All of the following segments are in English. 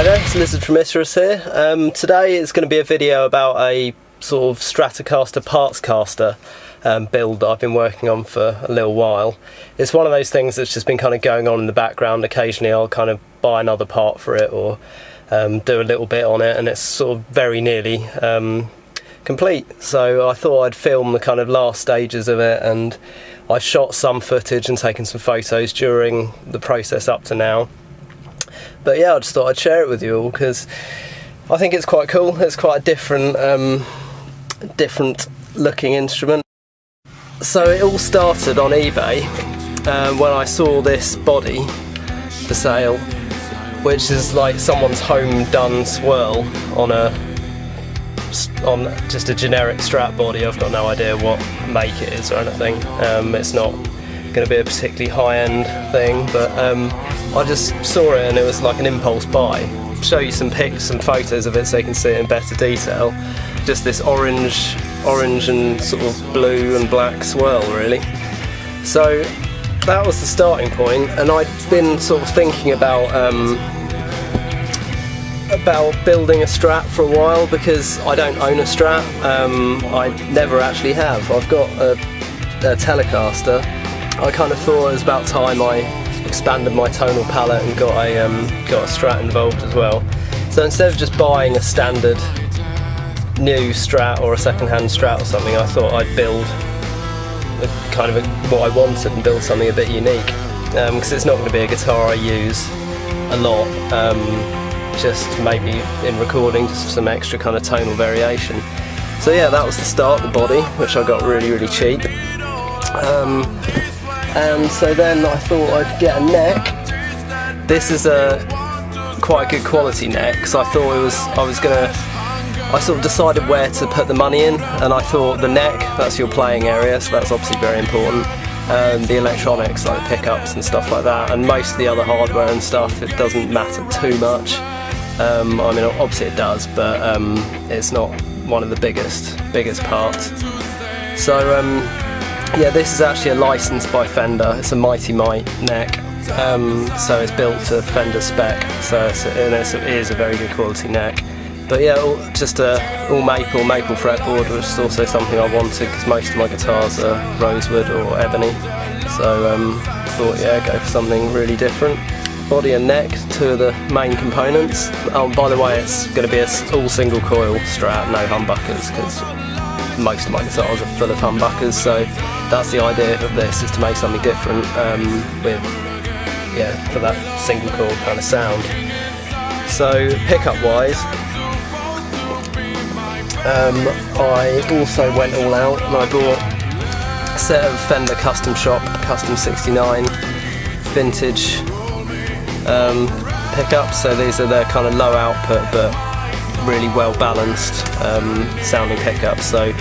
there, it's Lizod from Isurus here. Today it's going to be a video about a sort of Stratocaster Partscaster build that I've been working on for a little while. It's one of those things that's just been kind of going on in the background. Occasionally I'll kind of buy another part for it or do a little bit on it, and it's sort of very nearly complete. So I thought I'd film the kind of last stages of it, and I've shot some footage and taken some photos during the process up to now. But yeah, I just thought I'd share it with you all because I think it's quite cool. It's quite a different looking instrument. So it all started on eBay when I saw this body for sale, which is like someone's home done Swirl on just a generic Strat body. I've got no idea what make it is or anything. It's not going to be a particularly high-end thing, but I just saw it and it was like an impulse buy. Show you some pics, some photos of it so you can see it in better detail. Just this orange and sort of blue and black swirl, really. So that was the starting point, and I'd been sort of thinking about building a Strat for a while because I don't own a Strat. I never actually have. I've got a Telecaster. I kind of thought it was about time I expanded my tonal palette and got a Strat involved as well. So instead of just buying a standard new Strat or a second-hand Strat or something, I thought I'd build what I wanted and build something a bit unique. Because it's not going to be a guitar I use a lot, just maybe in recording, just for some extra kind of tonal variation. So yeah, that was the start, the body, which I got really cheap. And so then I thought I'd get a neck. This is a quite a good quality neck, so I thought I sort of decided where to put the money in, and I thought the neck, that's your playing area, so that's obviously very important. The electronics, like the pickups and stuff like that, and most of the other hardware and stuff, it doesn't matter too much. I mean, obviously it does, but it's not one of the biggest parts. So yeah, this is actually a license by Fender. It's a Mighty Mite neck, so it's built to Fender spec, so it is a very good quality neck. But yeah, just all maple fretboard, which is also something I wanted because most of my guitars are rosewood or ebony. So I thought, yeah, go for something really different. Body and neck, two of the main components. Oh, by the way, it's going to be all single coil Strat, no humbuckers, because most of my guitars are full of humbuckers. So that's the idea of this, is to make something different for that single coil kind of sound. So pickup wise, I also went all out and I bought a set of Fender Custom Shop Custom 69 vintage pickups. So these are their kind of low output but really well balanced sounding pickups. So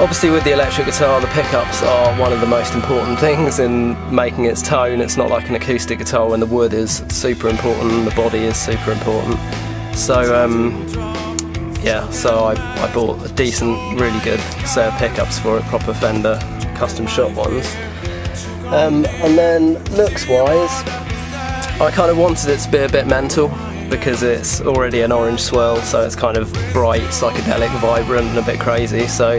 obviously with the electric guitar, the pickups are one of the most important things in making its tone. It's not like an acoustic guitar when the wood is super important and the body is super important. So yeah, so I bought a decent, really good set of pickups for it, proper Fender Custom Shop ones. And then looks-wise, I kind of wanted it to be a bit mental because it's already an orange swirl, so it's kind of bright, psychedelic, vibrant and a bit crazy. So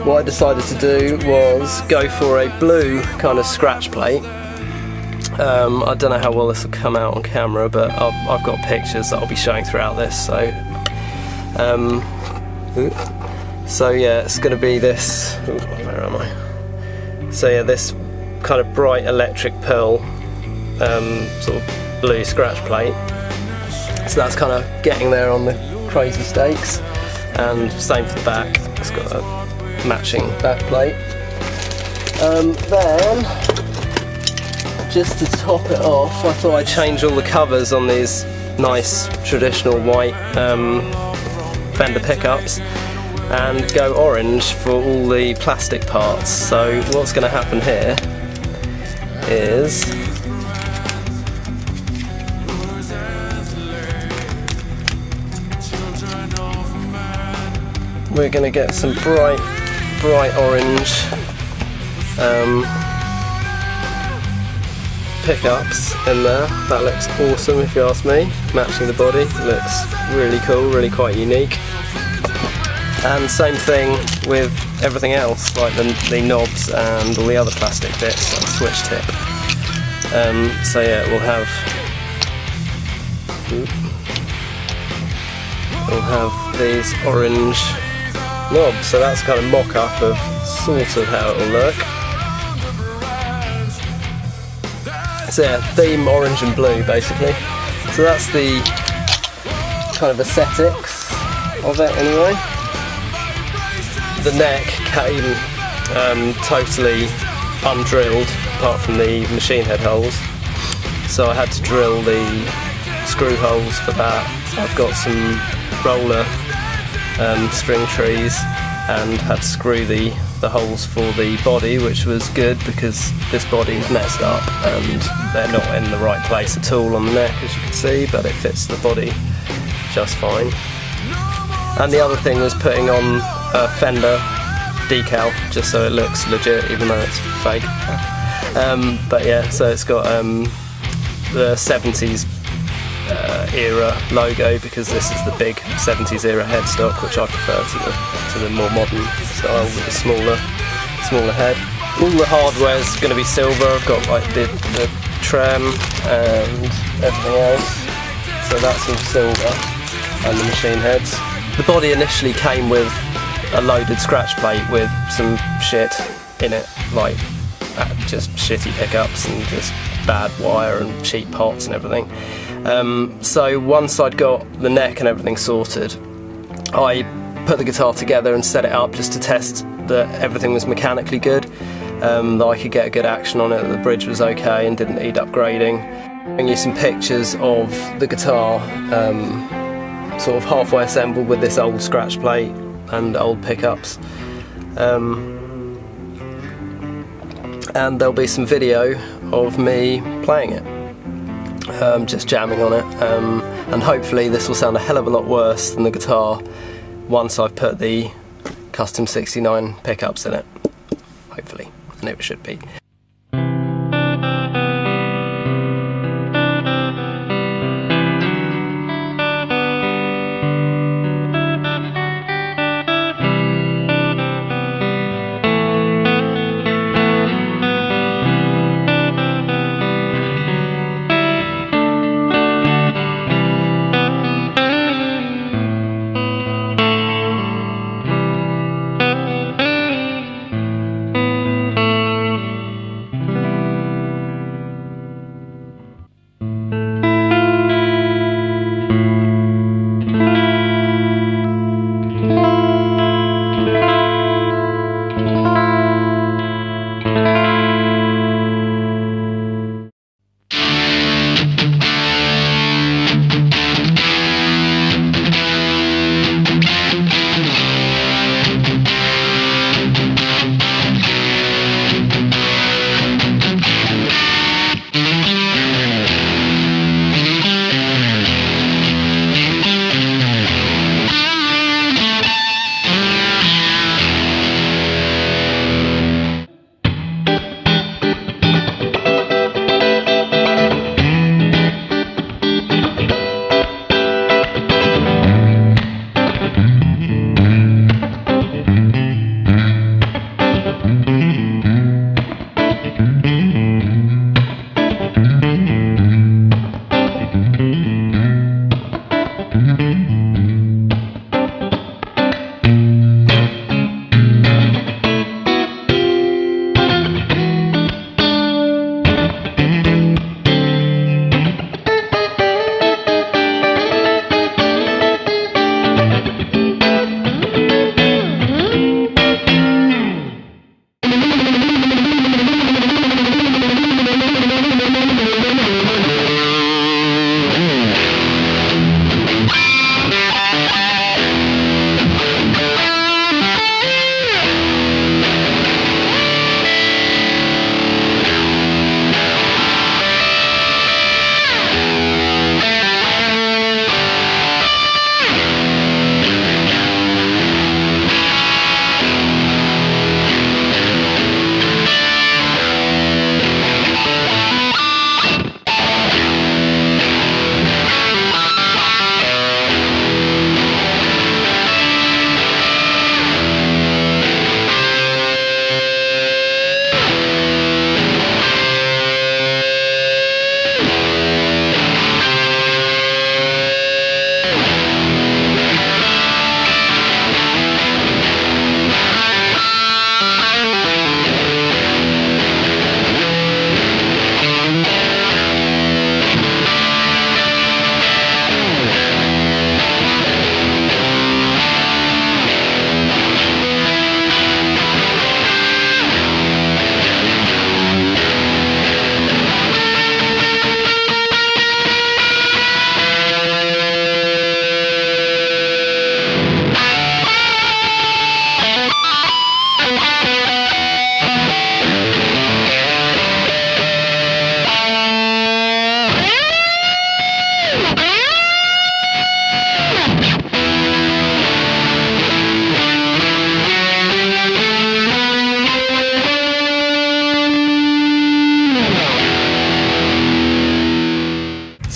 what I decided to do was go for a blue kind of scratch plate. I don't know how well this will come out on camera, but I've got pictures that I'll be showing throughout this. So yeah, it's going to be this. Where am I? So yeah, this kind of bright electric pearl sort of blue scratch plate. So that's kind of getting there on the crazy stakes, and same for the back. It's got a matching back plate. Then just to top it off, I thought I'd change all the covers on these nice traditional white Fender pickups and go orange for all the plastic parts. So what's going to happen here is we're going to get some bright orange pickups in there. That looks awesome if you ask me. Matching the body, looks really cool, really quite unique. And same thing with everything else, like the knobs and all the other plastic bits, like switch tip. So yeah, we'll have these orange knobs. So that's kind of mock-up of sort of how it will look. So yeah, theme orange and blue basically. So that's the kind of aesthetics of it anyway. The neck came totally undrilled apart from the machine head holes. So I had to drill the screw holes for that. I've got some roller string trees and had to screw the holes for the body, which was good because this body is messed up and they're not in the right place at all on the neck, as you can see, but it fits the body just fine. And the other thing was putting on a fender decal just so it looks legit even though it's fake. But yeah, so it's got the 70s era logo because this is the big 70s era headstock, which I prefer to the more modern style with the smaller head. All the hardware is going to be silver. I've got like the trem and everything else, so that's all silver, and the machine heads. The body initially came with a loaded scratch plate with some shit in it, like just shitty pickups and just bad wire and cheap pots and everything. So once I'd got the neck and everything sorted, I put the guitar together and set it up just to test that everything was mechanically good, that I could get a good action on it, that the bridge was okay and didn't need upgrading. Bring you some pictures of the guitar, sort of halfway assembled with this old scratch plate and old pickups. And there'll be some video of me playing it. Just jamming on it, and hopefully this will sound a hell of a lot worse than the guitar once I've put the custom 69 pickups in it, hopefully, and it should be.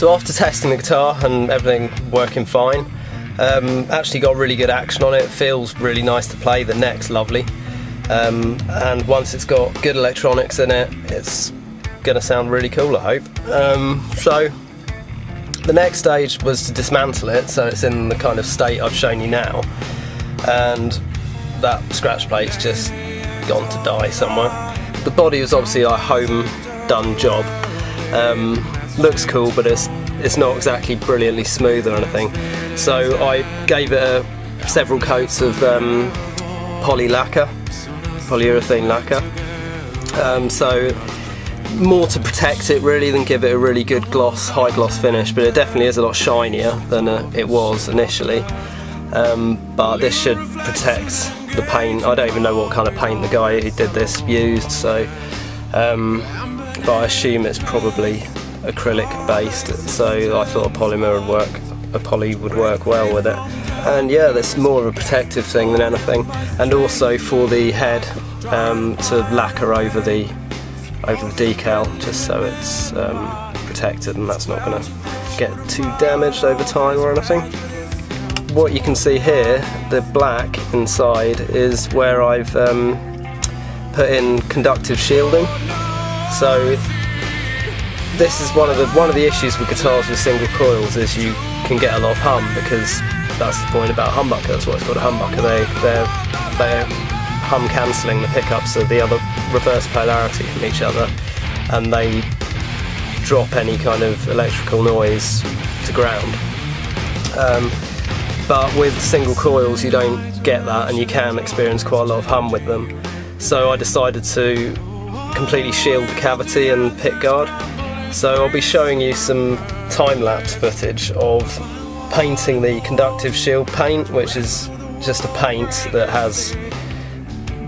So after testing the guitar and everything working fine, actually got really good action on it. It feels really nice to play, the neck's lovely, and once it's got good electronics in it, it's going to sound really cool, I hope. So the next stage was to dismantle it, so it's in the kind of state I've shown you now, and that scratch plate's just gone to die somewhere. The body was obviously a home done job. Looks cool, but it's not exactly brilliantly smooth or anything, so I gave it several coats of polyurethane lacquer, so more to protect it really than give it a really good high gloss finish, but it definitely is a lot shinier than it was initially. But this should protect the paint. I don't even know what kind of paint the guy who did this used, so but I assume it's probably acrylic based, so I thought a poly would work well with it. And yeah, that's more of a protective thing than anything, and also for the head to lacquer over the decal, just so it's protected and that's not going to get too damaged over time or anything. What you can see here, the black inside, is where I've put in conductive shielding. So this is one of the issues with guitars with single coils, is you can get a lot of hum, because that's the point about humbucker. That's what it's called, a humbucker. They're hum cancelling the pickups of the other reverse polarity from each other, and they drop any kind of electrical noise to ground. But with single coils you don't get that, and you can experience quite a lot of hum with them. So I decided to completely shield the cavity and pick guard. So I'll be showing you some time-lapse footage of painting the conductive shield paint, which is just a paint that has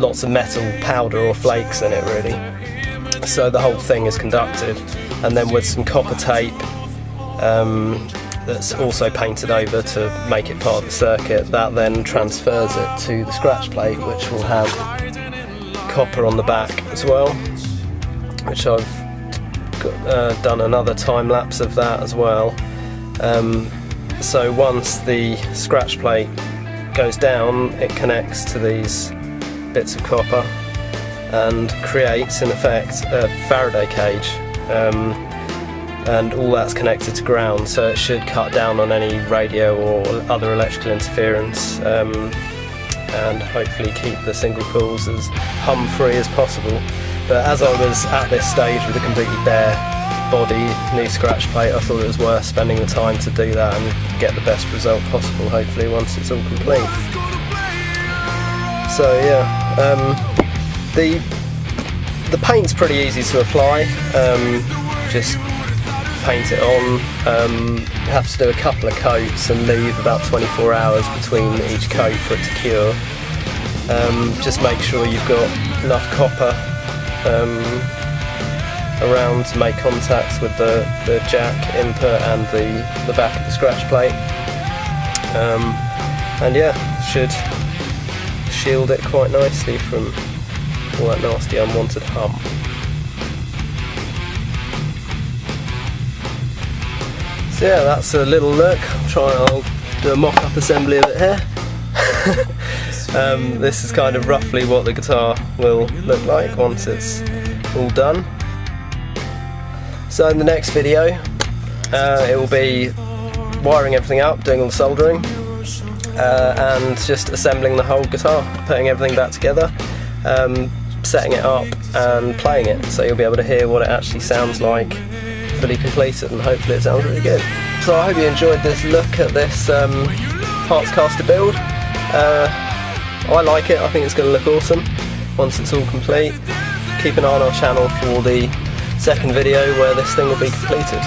lots of metal powder or flakes in it really. So the whole thing is conductive, and then with some copper tape that's also painted over to make it part of the circuit, that then transfers it to the scratch plate, which will have copper on the back as well, which I've done another time lapse of that as well. So once the scratch plate goes down, it connects to these bits of copper and creates in effect a Faraday cage, and all that's connected to ground, so it should cut down on any radio or other electrical interference, and hopefully keep the single coils as hum free as possible. But as I was at this stage with a completely bare body, new scratch plate, I thought it was worth spending the time to do that and get the best result possible, hopefully, once it's all complete. So yeah, the paint's pretty easy to apply. Just paint it on. Have to do a couple of coats and leave about 24 hours between each coat for it to cure. Just make sure you've got enough copper around to make contacts with the jack input and the back of the scratch plate, and yeah, should shield it quite nicely from all that nasty unwanted hum. So yeah, that's a little look. I'll do a mock-up assembly of it here. This is kind of roughly what the guitar will look like once it's all done. So in the next video, it will be wiring everything up, doing all the soldering, and just assembling the whole guitar, putting everything back together, setting it up and playing it, so you'll be able to hear what it actually sounds like fully completed, and hopefully it sounds really good. So I hope you enjoyed this look at this Partscaster build. I like it. I think it's going to look awesome once it's all complete. Keep an eye on our channel for the second video where this thing will be completed.